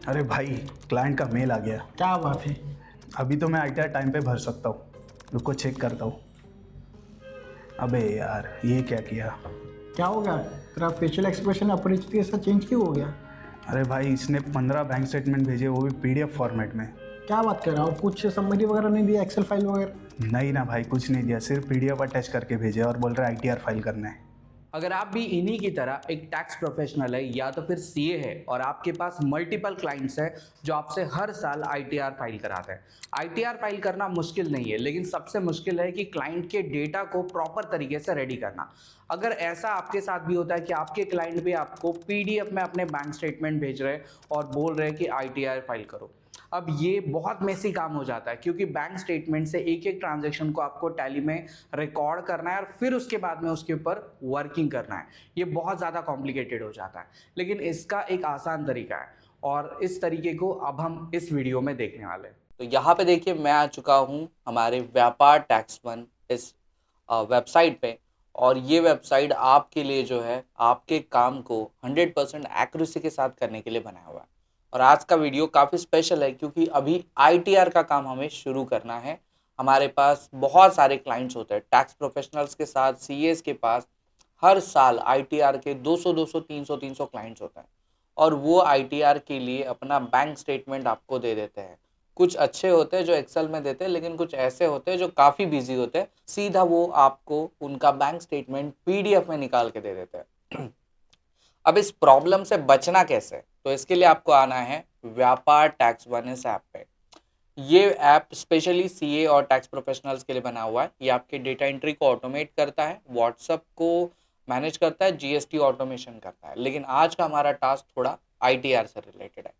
अरे भाई, क्लाइंट का मेल आ गया। क्या बात है। अभी तो मैं आईटीआर टाइम पे भर सकता हूँ। रुको चेक करता हूँ। अबे यार, ये क्या किया। क्या हो गया? तेरा फेशियल एक्सप्रेशन अपरिचित ऐसा चेंज क्यों हो गया? अरे भाई, इसने 15 बैंक स्टेटमेंट भेजे, वो भी पीडीएफ फॉर्मेट में। क्या बात कर रहा हो? कुछ समरी वगैरह नहीं दिया, एक्सेल फाइल वगैरह? नहीं ना भाई, कुछ नहीं दिया, सिर्फ पीडीएफ अटैच करके भेजे और बोल रहा है आईटीआर फाइल करना है। अगर आप भी इन्हीं की तरह एक टैक्स प्रोफेशनल है या तो फिर सीए है और आपके पास मल्टीपल क्लाइंट्स हैं जो आपसे हर साल आईटीआर फाइल कराते हैं। आईटीआर फाइल करना मुश्किल नहीं है, लेकिन सबसे मुश्किल है कि क्लाइंट के डेटा को प्रॉपर तरीके से रेडी करना। अगर ऐसा आपके साथ भी होता है कि आपके क्लाइंट भी आपको पीडीएफ में अपने बैंक स्टेटमेंट भेज रहे हैं और बोल रहे हैं कि आईटीआर फाइल करो, अब ये बहुत मेसी काम हो जाता है, क्योंकि बैंक स्टेटमेंट से एक एक ट्रांजैक्शन को आपको टैली में रिकॉर्ड करना है और फिर उसके बाद में उसके ऊपर वर्किंग करना है। ये बहुत ज़्यादा कॉम्प्लिकेटेड हो जाता है, लेकिन इसका एक आसान तरीका है और इस तरीके को अब हम इस वीडियो में देखने वाले हैं। तो यहाँ पे देखिए, मैं आ चुका हूँ हमारे व्यापार टैक्स वन इस वेबसाइट पे, और ये वेबसाइट आपके लिए जो है आपके काम को 100% एक्यूरेसी के साथ करने के लिए बनाया हुआ है। और आज का वीडियो काफ़ी स्पेशल है क्योंकि अभी आईटीआर का काम हमें शुरू करना है। हमारे पास बहुत सारे क्लाइंट्स होते हैं टैक्स प्रोफेशनल्स के साथ, सीएस के पास हर साल आईटीआर के 200 300 क्लाइंट्स होते हैं, और वो आईटीआर के लिए अपना बैंक स्टेटमेंट आपको दे देते हैं। कुछ अच्छे होते हैं जो एक्सेल में देते हैं, लेकिन कुछ ऐसे होते हैं जो काफ़ी बिजी होते हैं, सीधा वो आपको उनका बैंक स्टेटमेंट पीडीएफ में निकाल के दे देते हैं। अब इस प्रॉब्लम से बचना कैसे, तो इसके लिए आपको आना है व्यापार टैक्स वन इस ऐप पे। ये ऐप स्पेशली सीए और टैक्स प्रोफेशनल्स के लिए बना हुआ है। ये आपके डेटा एंट्री को ऑटोमेट करता है, व्हाट्सएप को मैनेज करता है, जीएसटी ऑटोमेशन करता है। लेकिन आज का हमारा टास्क थोड़ा आईटीआर से रिलेटेड है।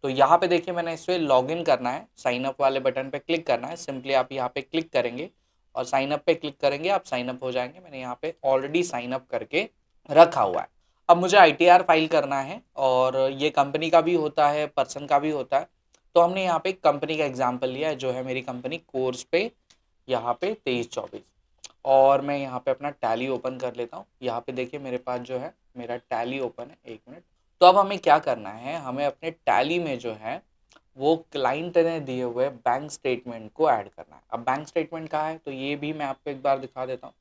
तो यहाँ पे देखिए, मैंने इस पर लॉग इन करना है, साइन अप वाले बटन पे क्लिक करना है। सिंपली आप यहाँ पे क्लिक करेंगे और साइन अप पे क्लिक करेंगे, आप साइन अप हो जाएंगे। मैंने यहाँ पे ऑलरेडी साइन अप करके रखा हुआ है। अब मुझे आईटीआर फाइल करना है, और ये कंपनी का भी होता है, पर्सन का भी होता है। तो हमने यहाँ पे कंपनी का एग्जांपल लिया है, जो है मेरी कंपनी कोर्स पे, यहाँ पे 23-24। और मैं यहाँ पे अपना टैली ओपन कर लेता हूँ। यहाँ पे देखिए मेरे पास जो है मेरा टैली ओपन है। एक मिनट। तो अब हमें क्या करना है, हमें अपने टैली में जो है वो क्लाइंट ने दिए हुए बैंक स्टेटमेंट को ऐड करना है। अब बैंक स्टेटमेंट कहाँ है, तो ये भी मैं आपको एक बार दिखा देता हूँ।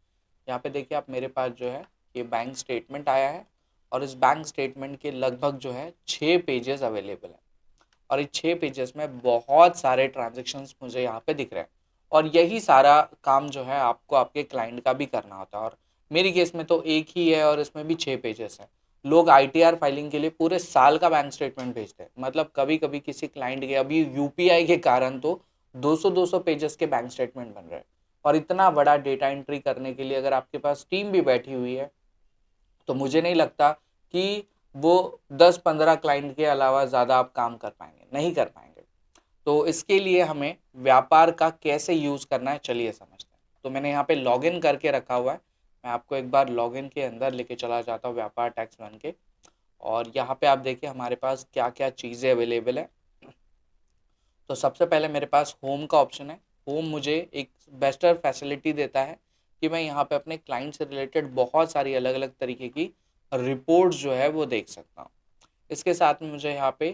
यहाँ पे देखिए आप, मेरे पास जो है ये बैंक स्टेटमेंट आया है, और इस बैंक स्टेटमेंट के लगभग जो है 6 पेजेस अवेलेबल है। और इस 6 पेजेस में बहुत सारे ट्रांजेक्शन्स मुझे यहाँ पे दिख रहे हैं, और यही सारा काम जो है आपको आपके क्लाइंट का भी करना होता है। और मेरी केस में तो एक ही है और इसमें भी 6 पेजेस हैं। लोग आईटीआर फाइलिंग के लिए पूरे साल का बैंक स्टेटमेंट भेजते हैं। मतलब कभी कभी किसी क्लाइंट के अभी यूपीआई के कारण तो 200 पेजेस के बैंक स्टेटमेंट बन रहे हैं। और इतना बड़ा डेटा एंट्री करने के लिए अगर आपके पास टीम भी बैठी हुई है, तो मुझे नहीं लगता कि वो 10-15 क्लाइंट के अलावा ज़्यादा आप काम कर पाएंगे, नहीं कर पाएंगे। तो इसके लिए हमें व्यापार का कैसे यूज़ करना है, चलिए समझते हैं। तो मैंने यहाँ पे लॉगिन करके रखा हुआ है। मैं आपको एक बार लॉगिन के अंदर लेके चला जाता हूँ व्यापार टैक्स वन के। और यहाँ पे आप देखिए हमारे पास क्या क्या चीज़ें अवेलेबल है। तो सबसे पहले मेरे पास होम का ऑप्शन है। होम मुझे एक बेस्टर फैसिलिटी देता है कि मैं यहाँ पे अपने क्लाइंट से रिलेटेड बहुत सारी अलग अलग तरीके की रिपोर्ट्स जो है वो देख सकता हूँ। इसके साथ में मुझे यहाँ पे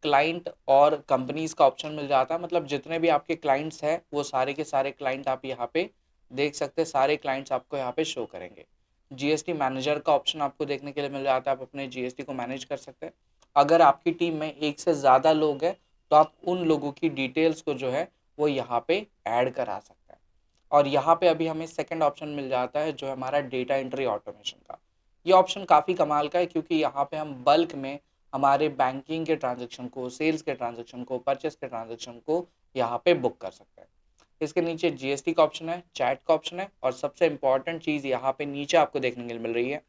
क्लाइंट और कंपनीज का ऑप्शन मिल जाता है। मतलब जितने भी आपके क्लाइंट्स हैं वो सारे के सारे क्लाइंट आप यहाँ पे देख सकते हैं। सारे क्लाइंट्स आपको यहाँ पे शो करेंगे। जीएसटी मैनेजर का ऑप्शन आपको देखने के लिए मिल जाता है। आप अपने जीएसटी को मैनेज कर सकते हैं। अगर आपकी टीम में एक से ज़्यादा लोग हैं, तो आप उन लोगों की डिटेल्स को जो है वो यहाँ पे ऐड करा सकते हैं। और यहाँ पे अभी हमें सेकंड ऑप्शन मिल जाता है, जो है हमारा डेटा एंट्री ऑटोमेशन का। ये ऑप्शन काफ़ी कमाल का है, क्योंकि यहाँ पे हम बल्क में हमारे बैंकिंग के ट्रांजैक्शन को, सेल्स के ट्रांजैक्शन को, परचेस के ट्रांजैक्शन को यहाँ पे बुक कर सकते हैं। इसके नीचे जीएसटी का ऑप्शन है, चैट का ऑप्शन है, और सबसे इंपॉर्टेंट चीज़ यहाँ पे नीचे आपको देखने के लिए मिल रही है,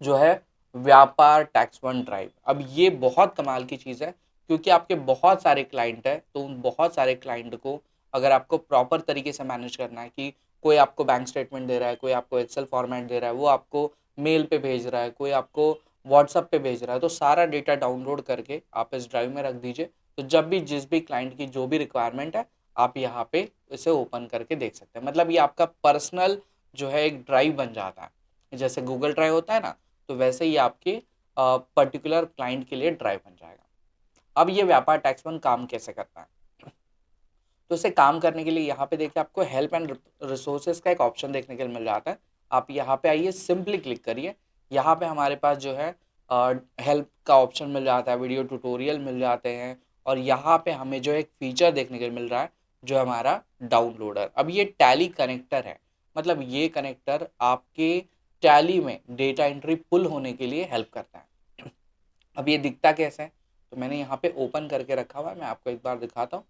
जो है व्यापार टैक्स वन ड्राइव। अब ये बहुत कमाल की चीज़ है, क्योंकि आपके बहुत सारे क्लाइंट हैं, तो उन बहुत सारे क्लाइंट को अगर आपको प्रॉपर तरीके से मैनेज करना है कि कोई आपको बैंक स्टेटमेंट दे रहा है, कोई आपको एक्सेल फॉर्मेट दे रहा है, वो आपको मेल पे भेज रहा है, कोई आपको व्हाट्सअप पे भेज रहा है, तो सारा डेटा डाउनलोड करके आप इस ड्राइव में रख दीजिए। तो जब भी जिस भी क्लाइंट की जो भी रिक्वायरमेंट है, आप यहाँ पे इसे ओपन करके देख सकते हैं। मतलब ये आपका पर्सनल जो है एक ड्राइव बन जाता है। जैसे गूगल ड्राइव होता है ना, तो वैसे ही आपके पर्टिकुलर क्लाइंट के लिए ड्राइव बन जाएगा। अब ये व्यापार टैक्स वन काम कैसे करता है, तो इसे काम करने के लिए यहाँ पे देखिए आपको हेल्प एंड रिसोर्सेज का एक ऑप्शन देखने के लिए मिल जाता है। आप यहाँ पे आइए, सिंपली क्लिक करिए। यहाँ पे हमारे पास जो है हेल्प का ऑप्शन मिल जाता है, वीडियो ट्यूटोरियल मिल जाते हैं, और यहाँ पे हमें जो एक फीचर देखने के लिए मिल रहा है जो हमारा डाउनलोडर। अब ये टैली कनेक्टर है, मतलब ये कनेक्टर आपके टैली में डेटा एंट्री पुल होने के लिए हेल्प करता है। अब ये दिखता कैसे है, तो मैंने यहाँ पे ओपन करके रखा हुआ है, मैं आपको एक बार दिखाता हूँ।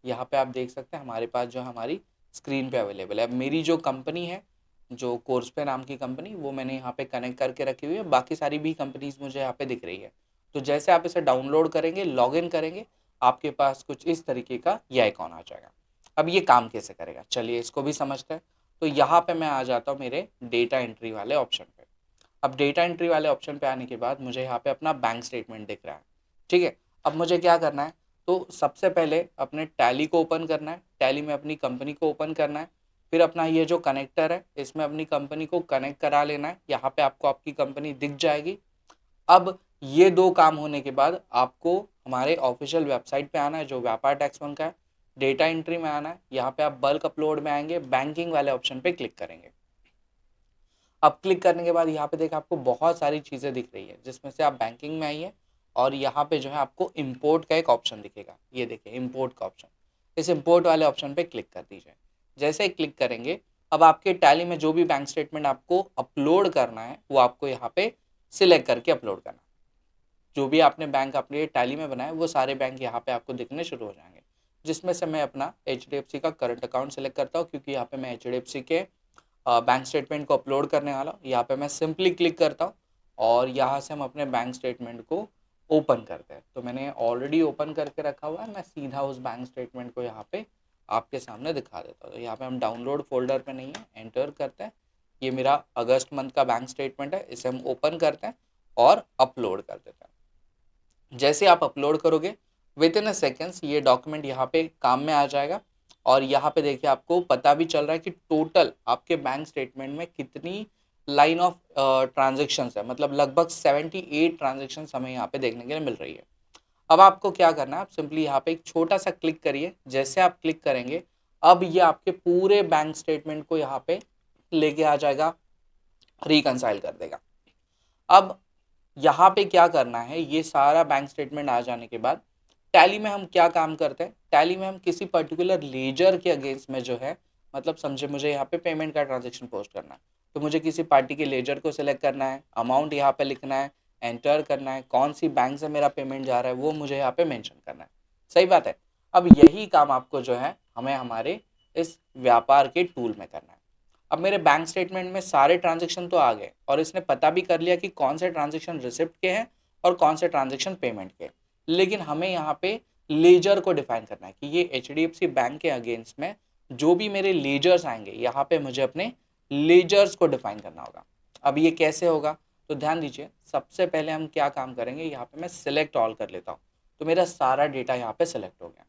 यहाँ पे आप देख सकते हैं हमारे पास जो हमारी स्क्रीन पे अवेलेबल है। अब मेरी जो कंपनी है, जो कोर्सपे नाम की कंपनी, वो मैंने यहाँ पे कनेक्ट करके रखी हुई है। बाकी सारी भी कंपनीज मुझे यहाँ पे दिख रही है। तो जैसे आप इसे डाउनलोड करेंगे, लॉगिन करेंगे, आपके पास कुछ इस तरीके का ये आइकॉन आ जाएगा। अब ये काम कैसे करेगा, चलिए इसको भी समझते हैं। तो यहाँ पे मैं आ जाता हूँ मेरे डेटा एंट्री वाले ऑप्शन पे। अब डेटा एंट्री वाले ऑप्शन पे आने के बाद मुझे यहाँ पे अपना बैंक स्टेटमेंट दिख रहा है, ठीक है। अब मुझे क्या करना है, तो सबसे पहले अपने टैली को ओपन करना है, टैली में अपनी कंपनी को ओपन करना है, फिर अपना ये जो कनेक्टर है इसमें अपनी कंपनी को कनेक्ट करा लेना है। यहाँ पे आपको आपकी कंपनी दिख जाएगी। अब ये दो काम होने के बाद आपको हमारे ऑफिशियल वेबसाइट पे आना है जो व्यापार टैक्स वन का है, डेटा एंट्री में आना है। यहाँ पे आप बल्क अपलोड में आएंगे, बैंकिंग वाले ऑप्शन पे क्लिक करेंगे। अब क्लिक करने के बाद यहाँ पे देखा आपको बहुत सारी चीज़ें दिख रही है, जिसमें से आप बैंकिंग में आइए और यहाँ पे जो है आपको इंपोर्ट का एक ऑप्शन दिखेगा। ये देखिए इंपोर्ट का ऑप्शन, इस इंपोर्ट वाले ऑप्शन पे क्लिक कर दीजिए। जैसे ही क्लिक करेंगे, अब आपके टैली में जो भी बैंक स्टेटमेंट आपको अपलोड करना है वो आपको यहाँ पे सिलेक्ट करके अपलोड करना है। जो भी आपने बैंक अपने टैली में बनाया वो सारे बैंक यहाँ पे आपको दिखने शुरू हो जाएंगे, जिसमें से मैं अपना HDFC का करंट अकाउंट सेलेक्ट करता हूँ, क्योंकि यहाँ पे मैं HDFC के बैंक स्टेटमेंट को अपलोड करने वाला हूँ। यहाँ पे मैं सिंपली क्लिक करता हूँ और यहाँ से हम अपने बैंक स्टेटमेंट को ओपन करते हैं। तो मैंने ऑलरेडी ओपन करके रखा हुआ है, मैं सीधा उस बैंक स्टेटमेंट को यहाँ पे आपके सामने दिखा देता हूँ। तो यहाँ पे हम डाउनलोड फोल्डर पे नहीं है, एंटर करते हैं। ये मेरा अगस्त मंथ का बैंक स्टेटमेंट है, इसे हम ओपन करते हैं और अपलोड कर देते हैं। जैसे आप अपलोड करोगे, विद इन अ सेकेंड्स ये डॉक्यूमेंट यहाँ पे काम में आ जाएगा। और यहाँ पे देखिए आपको पता भी चल रहा है कि टोटल आपके बैंक स्टेटमेंट में कितनी लाइन ऑफ ट्रांजेक्शन्स है, मतलब लगभग 78 ट्रांजेक्शन्स हमें यहाँ पे देखने के लिए मिल रही है। अब आपको क्या करना है, आप सिंपली यहाँ पे एक छोटा सा क्लिक करिए। जैसे आप क्लिक करेंगे, अब ये आपके पूरे बैंक स्टेटमेंट को यहाँ पे लेके आ जाएगा, रिकंसाइल कर देगा। अब यहाँ पे क्या करना है, ये सारा बैंक स्टेटमेंट आ जाने के बाद टैली में हम क्या काम करते हैं, टैली में हम किसी पर्टिकुलर लेजर के अगेंस्ट में जो है, मतलब समझे मुझे यहाँ पे पेमेंट का ट्रांजेक्शन पोस्ट करना है, तो मुझे किसी पार्टी के लेजर को सिलेक्ट करना है, अमाउंट यहाँ पे लिखना है, एंटर करना है, कौन सी बैंक से मेरा पेमेंट जा रहा है वो मुझे यहाँ पे मेंशन करना है। सही बात है। अब यही काम आपको जो है हमें हमारे इस व्यापार के टूल में करना है। अब मेरे बैंक स्टेटमेंट में सारे ट्रांजेक्शन तो आ गए और इसने पता भी कर लिया कि कौन से ट्रांजेक्शन रिसिप्ट के हैं और कौन से ट्रांजेक्शन पेमेंट के। लेकिन हमें यहाँ पे लेजर को डिफाइन करना है कि ये HDFC बैंक के अगेंस्ट में जो भी मेरे लेजर्स आएंगे, यहाँ पे मुझे अपने लेजर्स को डिफाइन करना होगा। अब ये कैसे होगा, तो ध्यान दीजिए। सबसे पहले हम क्या काम करेंगे, यहाँ पे मैं सिलेक्ट ऑल कर लेता हूँ, तो मेरा सारा डेटा यहाँ पे सिलेक्ट हो गया।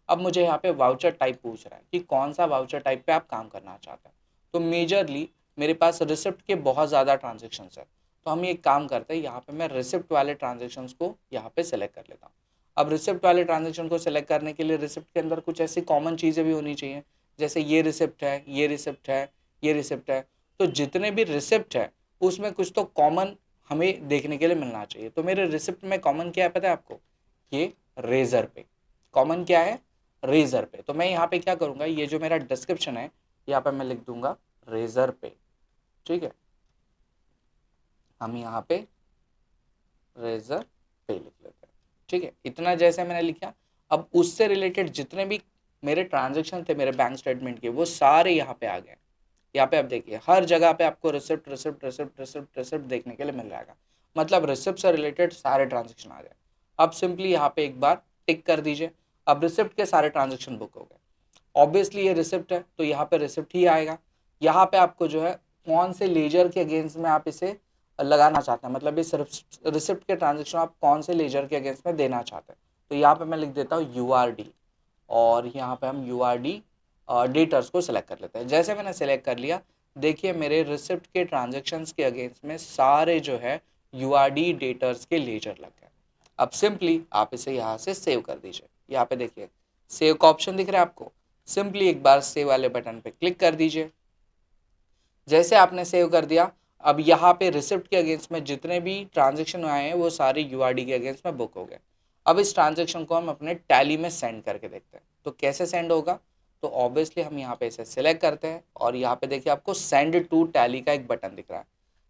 अब मुझे यहाँ पे वाउचर टाइप पूछ रहा है कि कौन सा वाउचर टाइप पे आप काम करना चाहते हैं। तो मेजरली मेरे पास रिसिप्ट के बहुत ज़्यादा ट्रांजेक्शन्स है, तो हम ये काम करते हैं, यहाँ पे मैं रिसिप्ट वाले ट्रांजेक्शन्स को यहाँ पे सेलेक्ट कर लेता हूँ। अब रिसिप्ट वाले ट्रांजेक्शन को सेलेक्ट करने के लिए रिसिप्ट के अंदर कुछ ऐसी कॉमन चीज़ें भी होनी चाहिए, जैसे ये रिसिप्ट है, ये रिसिप्ट है, ये रिसिप्ट है। तो जितने भी रिसिप्ट है उसमें कुछ तो कॉमन हमें देखने के लिए मिलना चाहिए। तो मेरे रिसिप्ट में कॉमन क्या है पता है आपको, ये रेजर पे। कॉमन क्या है, रेजर पे। तो मैं यहाँ पे क्या करूँगा, ये जो मेरा डिस्क्रिप्शन है यहाँ पे मैं लिख दूंगा रेजर पे, ठीक है। हम यहाँ पे रेजर पे लिख लेते हैं, ठीक है। इतना जैसे मैंने लिखा, अब उससे रिलेटेड जितने भी मेरे ट्रांजेक्शन थे मेरे बैंक स्टेटमेंट के, वो सारे यहाँ पे आ गए। यहाँ पे आप देखिए हर जगह पे आपको receipt receipt receipt receipt receipt देखने के लिए मिल जाएगा, मतलब रिसिप्ट से रिलेटेड सारे ट्रांजेक्शन आ गए। अब सिंपली यहाँ पे एक बार टिक कर दीजिए। अब रिसिप्ट के सारे ट्रांजेक्शन बुक हो गए। ऑब्वियसली ये रिसिप्ट है तो यहाँ पे रिसिप्ट ही आएगा। यहाँ पे आपको जो है कौन से लेजर के अगेंस्ट में आप इसे लगाना चाहते हैं, मतलब इस रिसिप्ट के ट्रांजेक्शन आप कौन से लेजर के अगेंस्ट में देना चाहते हैं। तो यहाँ पे मैं लिख देता हूँ URD, और यहाँ पे हम URD डेटर्स को सिलेक्ट कर लेते हैं। जैसे मैंने सिलेक्ट कर लिया, देखिए मेरे रिसिप्ट के ट्रांजेक्शन्स के अगेंस्ट में सारे जो है URD डेटर्स के लेजर लग गए। अब सिंपली आप इसे यहाँ से सेव कर दीजिए। यहाँ पे देखिए सेव का ऑप्शन दिख रहा है आपको, सिंपली एक बार सेव वाले बटन पे क्लिक कर दीजिए। जैसे आपने सेव कर दिया, अब यहाँ पे रिसिप्ट के अगेंस्ट में जितने भी ट्रांजेक्शन आए हैं वो सारे यूआरडी के अगेंस्ट में बुक हो गए। अब इस ट्रांजेक्शन को हम अपने टैली में सेंड करके देखते हैं, तो कैसे सेंड होगा। तो ऑब्वियसली हम यहाँ पे इसे सिलेक्ट करते हैं और यहाँ पे देखिए आपको सेंड टू टैली का एक बटन दिख रहा है।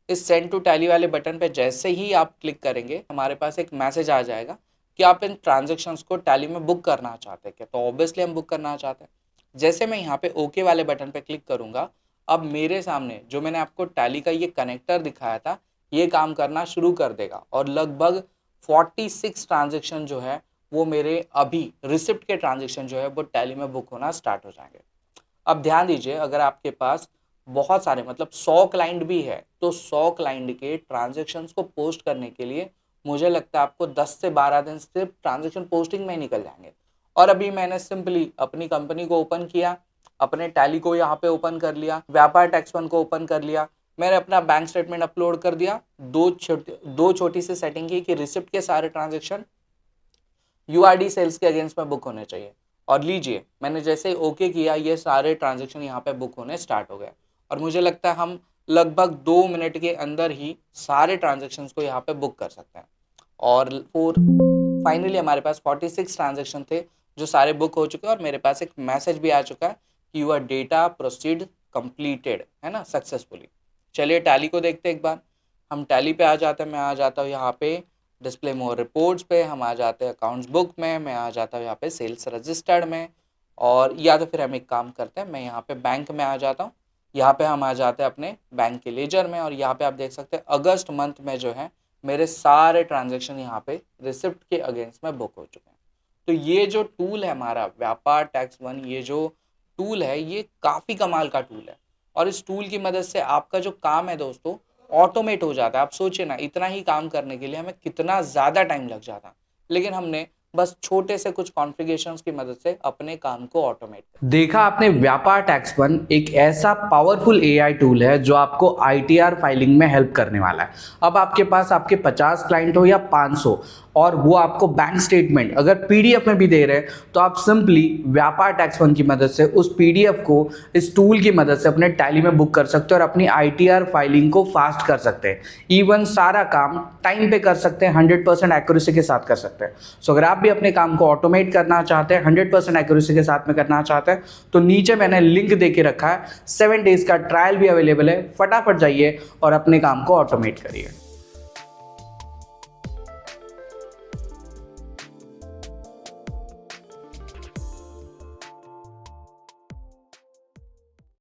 इस सेंड टू टैली वाले बटन पे जैसे ही आप क्लिक करेंगे हमारे पास एक मैसेज आ जाएगा कि आप इन ट्रांजेक्शन्स को टैली में बुक करना चाहते हैं क्या। तो ऑब्वियसली हम बुक करना चाहते हैं। जैसे मैं यहाँ पे ओके वाले बटन पे क्लिक करूँगा, अब मेरे सामने जो मैंने आपको टैली का ये कनेक्टर दिखाया था ये काम करना शुरू कर देगा और लगभग 46 ट्रांजेक्शन जो है वो मेरे अभी रिसिप्ट के ट्रांजेक्शन जो है वो टैली में बुक होना स्टार्ट हो जाएंगे। अब ध्यान दीजिए, अगर आपके पास बहुत सारे मतलब 100 क्लाइंट भी है तो 100 क्लाइंट के ट्रांजेक्शन्स को पोस्ट करने के लिए मुझे लगता है आपको 10 से 12 दिन सिर्फ ट्रांजेक्शन पोस्टिंग में ही निकल जाएंगे। और अभी मैंने सिंपली अपनी कंपनी को ओपन किया, अपने टैली को यहाँ पे ओपन कर लिया, व्यापार टैक्स वन को ओपन कर लिया, मैंने अपना बैंक स्टेटमेंट अपलोड कर दिया। दो छोटी सी सेटिंग की कि रिसिप्ट के सारे ट्रांजेक्शन यूआरडी सेल्स के अगेंस्ट में बुक होने चाहिए। और लीजिए मैंने जैसे ओके किया ये सारे ट्रांजेक्शन यहाँ पे बुक होने स्टार्ट हो गए और मुझे लगता है हम लगभग 2 मिनट के अंदर ही सारे ट्रांजेक्शन्स को यहाँ पे बुक कर सकते हैं। और फाइनली हमारे पास 46 ट्रांजेक्शन थे जो सारे बुक हो चुके हैं और मेरे पास एक मैसेज भी आ चुका है कि यूर डेटा प्रोसीड कंप्लीटेड, है ना, सक्सेसफुली। चलिए टैली को देखते हैं एक बार। हम टैली पे आ जाते हैं, मैं आ जाता हूँ यहाँ पे डिस्प्ले मोर रिपोर्ट्स पे, हम आ जाते हैं अकाउंट्स बुक में, मैं आ जाता हूँ यहाँ पे सेल्स रजिस्टर्ड में। और या तो फिर हम एक काम करते हैं, मैं यहाँ पे बैंक में आ जाता हूँ, यहाँ पे हम आ जाते हैं अपने बैंक के लेजर में और यहाँ पे आप देख सकते हैं अगस्त मंथ में जो है मेरे सारे ट्रांजेक्शन यहाँ पे रिसिप्ट के अगेंस्ट में बुक हो चुके हैं। तो ये जो टूल है हमारा व्यापार टैक्स वन, ये जो टूल है ये काफ़ी कमाल का टूल है और इस टूल की मदद से आपका जो काम है दोस्तों ऑटोमेट हो जाता है। आप सोचिए ना, इतना ही काम करने के लिए हमें कितना ज़्यादा टाइम लग जाता, लेकिन हमने बस छोटे से कुछ कॉन्फ़िगरेशंस की मदद से अपने काम को ऑटोमेट कर देखा आपने। व्यापार टैक्स वन एक ऐसा पावरफुल एआई टूल है जो आपको आईटीआर फाइलिंग में हेल्प करने वाला है। अब आपके पास आपके 50 क्लाइंट हो या 500 और वो आपको बैंक स्टेटमेंट अगर पीडीएफ में भी दे रहे हैं तो आप सिंपली व्यापार टैक्स वन की मदद से उस पीडीएफ को इस टूल की मदद से अपने टैली में बुक कर सकते हैं और अपनी आईटीआर फाइलिंग को फास्ट कर सकते हैं। इवन सारा काम टाइम पे कर सकते हैं, 100% एक्यूरेसी के साथ कर सकते हैं। सो अगर आप भी अपने काम को ऑटोमेट करना चाहते हैं, 100% एक्यूरेसी के साथ में करना चाहते हैं तो नीचे मैंने लिंक दे के रखा है, 7 डेज का ट्रायल भी अवेलेबल है। फटाफट जाइए और अपने काम को ऑटोमेट करिए।